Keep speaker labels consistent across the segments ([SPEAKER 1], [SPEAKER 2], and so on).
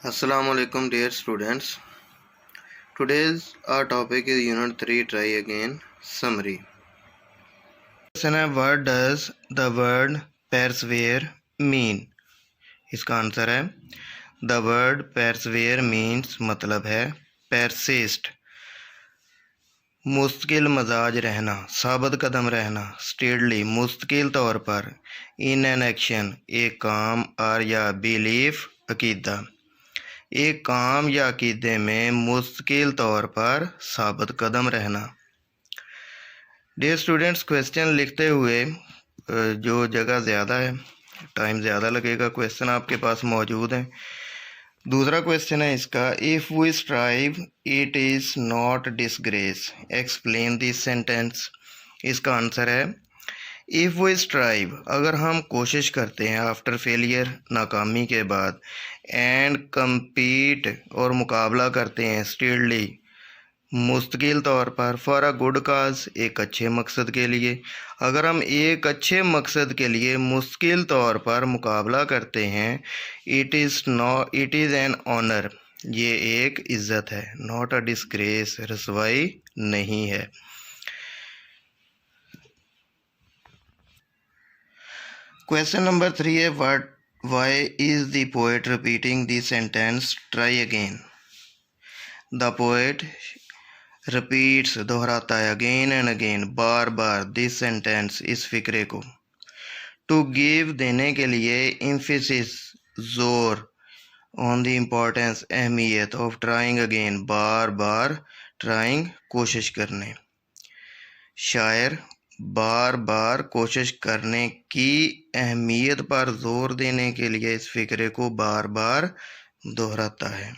[SPEAKER 1] Assalamu alaikum dear students. Today's our topic is unit 3 try again summary. Question है what does the word persevere mean? इसका answer है the word persevere means मतलब है persist मुस्तकिल मजाज रहना साबित कदम रहना steadily मुस्तकिल तौर पर in an action एक काम और या belief अकीदा एक काम या अकीदे में मुस्तकिल तौर पर साबित कदम रहना। डियर स्टूडेंट्स, क्वेश्चन लिखते हुए जो जगह ज़्यादा है, टाइम ज़्यादा लगेगा, क्वेश्चन आपके पास मौजूद है। दूसरा क्वेश्चन है इसका, if we strive it is not disgrace, explain this sentence. इसका आंसर है इफ़ वी स्ट्राइव, अगर हम कोशिश करते हैं आफ्टर फेलियर, नाकामी के बाद, एंड कम्पीट और मुकाबला करते हैं स्टिलली मुस्तकिल तौर पर, फॉर अ गुड काज एक अच्छे मकसद के लिए। अगर हम एक अच्छे मकसद के लिए मुस्तकिल तौर पर मुकाबला करते हैं, इट इज़ एन ऑनर, ये एक इज़्ज़त है, नॉट अ डिस्ग्रेस, रसवाई नहीं है। क्वेश्चन नंबर 3 है why is the poet repeating the sentence try again. The poet repeats दोहराता है अगेन एंड अगेन बार बार दिस सेंटेंस इस फिक्रे को, टू गिव देने के लिए, एम्फेसिस जोर, ऑन द इम्पोर्टेंस अहमियत, ऑफ ट्राइंग अगेन बार बार, ट्राइंग कोशिश करने। शायर बार बार कोशिश करने की अहमियत पर जोर देने के लिए इस फिक्रे को बार बार दोहराता है।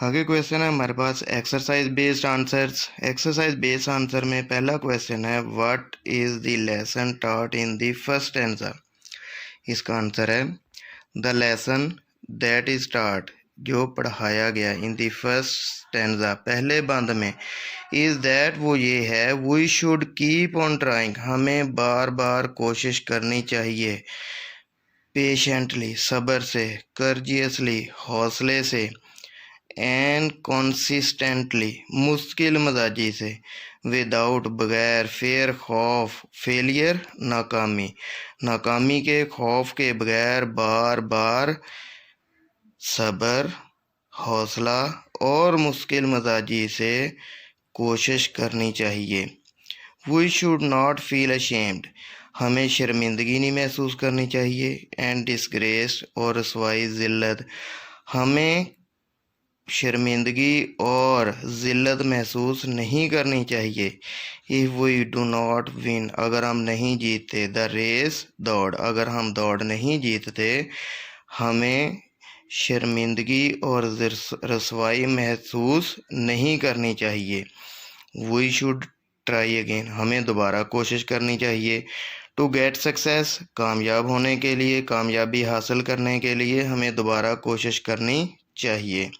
[SPEAKER 1] आगे क्वेश्चन है हमारे पास exercise based answers. Exercise based answer में पहला क्वेश्चन है what is the lesson taught in the first stanza. इसका आंसर है the lesson that is taught, जो पढ़ाया गया, इन द फर्स्ट स्टैंजा पहले बंद में, इज़ दैट वो ये है, we should keep on trying, हमें बार बार कोशिश करनी चाहिए, पेशेंटली सब्र से, कर्जियसली हौसले से, एंड कंसिस्टेंटली मुश्किल मजाजी से, विदाउट बगैर, फेयर खौफ, फेलियर नाकामी, नाकामी के खौफ के बगैर, बार बार, सब्र, हौसला और मुश्किल मजाजी से कोशिश करनी चाहिए। We should not feel ashamed, हमें शर्मिंदगी नहीं महसूस करनी चाहिए, एंड डिस्ग्रेस्ड और रसवाई ज़िल्लत, हमें शर्मिंदगी और ज़िल्लत महसूस नहीं करनी चाहिए। If we do not win, अगर हम नहीं जीतते, द रेस दौड़, अगर हम दौड़ नहीं जीतते, हमें शर्मिंदगी और रसवाई महसूस नहीं करनी चाहिए। वी शुड ट्राई अगेन, हमें दोबारा कोशिश करनी चाहिए। टू गेट सक्सेस, कामयाब होने के लिए, कामयाबी हासिल करने के लिए हमें दोबारा कोशिश करनी चाहिए।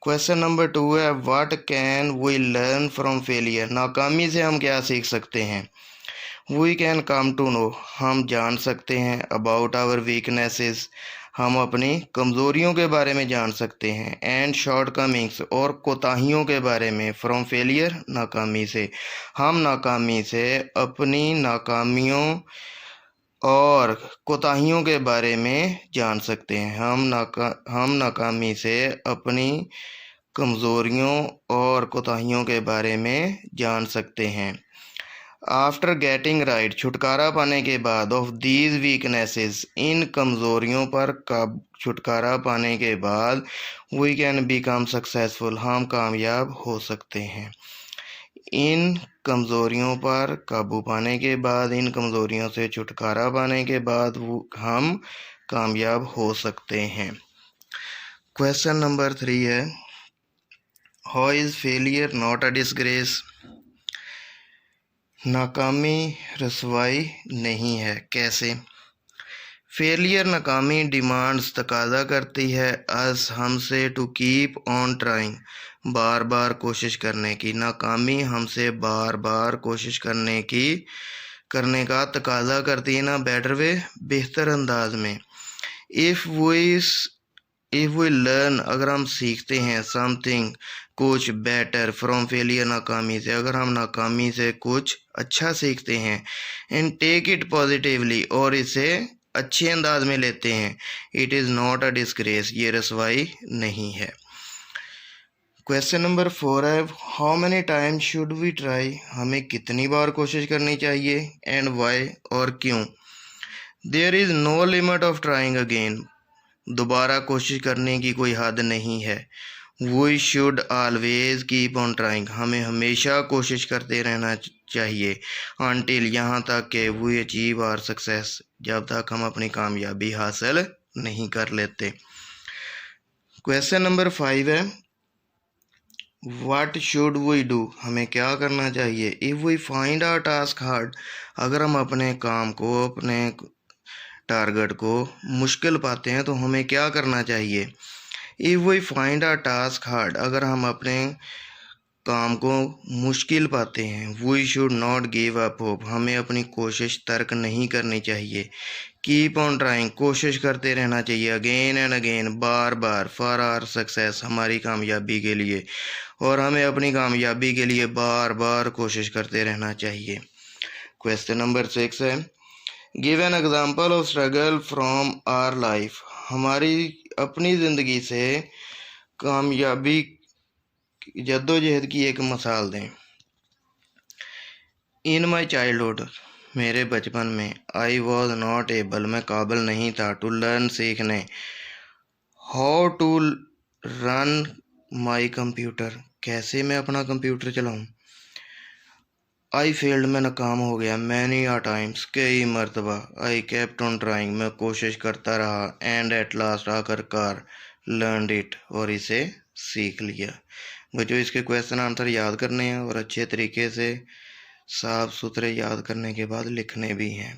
[SPEAKER 1] क्वेश्चन नंबर 2 है what can we learn from failure, नाकामी से हम क्या सीख सकते हैं। We can come to know, हम जान सकते हैं, अबाउट आवर वीकनेसेस, हम अपनी कमज़ोरियों के बारे में जान सकते हैं, एंड शॉर्ट कमिंग्स और कोताहियों के बारे में, फ्रॉम फेलियर नाकामी से, हम नाकामी से अपनी नाकामियों और कोताहियों के बारे में जान सकते हैं। हम नाकामी से अपनी कमज़ोरियों और कोताहियों के बारे में जान सकते हैं। आफ्टर गेटिंग राइट, छुटकारा पाने के बाद, ऑफ दीज वीकनेसेस, इन कमज़ोरियों पर छुटकारा पाने के बाद, वी कैन बिकम सक्सेसफुल, हम कामयाब हो सकते हैं। इन कमज़ोरियों पर काबू पाने के बाद, इन कमज़ोरियों से छुटकारा पाने के बाद हम कामयाब हो सकते हैं। क्वेश्चन नंबर 3 है how is failure not a disgrace, नाकामी रसवाई नहीं है, कैसे। फेलियर नाकामी डिमांड्स तकाजा करती है, अस हमसे, टू कीप ऑन ट्राइंग बार बार कोशिश करने की, नाकामी हमसे बार बार कोशिश करने का तकाजा करती है ना, बेटर वे बेहतर अंदाज में। If we if we learn, अगर हम सीखते हैं, समथिंग, कुछ, बेटर फ्रॉम फेलियर, नाकामी से, अगर हम नाकामी से कुछ अच्छा सीखते हैं, एंड टेक इट पॉजिटिवली, और इसे अच्छे अंदाज में लेते हैं, it is not a disgrace, ये रसवाई नहीं है। क्वेश्चन नंबर 4 है, how many time should we try, हमें कितनी बार कोशिश करनी चाहिए, एंड वाई, और क्यों। There is no limit of trying again, दोबारा कोशिश करने की कोई हद नहीं है। We should always keep on trying, हमें हमेशा कोशिश करते रहना चाहिए, अनटिल, यहाँ तक कि वी अचीव आवर सक्सेस, जब तक हम अपनी कामयाबी हासिल नहीं कर लेते। क्वेश्चन नंबर 5 है, वाट शुड वी डू, हमें क्या करना चाहिए। If we find our task hard, अगर हम अपने काम को, अपने टारगेट को मुश्किल पाते हैं तो हमें क्या करना चाहिए। If we find our task hard, अगर हम अपने काम को मुश्किल पाते हैं, we should not give up hope, हमें अपनी कोशिश तर्क नहीं करनी चाहिए। कीप ऑन ट्राइंग, कोशिश करते रहना चाहिए, अगेन एंड अगेन, बार बार, फॉर आवर सक्सेस, हमारी कामयाबी के लिए, और हमें अपनी कामयाबी के लिए बार बार कोशिश करते रहना चाहिए। क्वेश्चन नंबर 6 है, give an example of struggle from our life, हमारी अपनी ज़िंदगी से कामयाबी, जद्दोजहद की एक मिसाल दें। इन माई चाइल्डहुड, मेरे बचपन में, आई वॉज नॉट एबल, मैं काबिल नहीं था, टू लर्न, सीखने, how to run my computer, कैसे मैं अपना कंप्यूटर चलाऊं। आई फेल्ड, मैं नाकाम हो गया, मैनी आ टाइम्स, कई मरतबा, आई केप्ट ऑन ट्राइंग, मैं कोशिश करता रहा, एंड एट लास्ट, आखिरकार, लर्नड इट, और इसे सीख लिया। बच्चों, इसके क्वेश्चन आंसर याद करने हैं और अच्छे तरीके से साफ सुथरे याद करने के बाद लिखने भी हैं।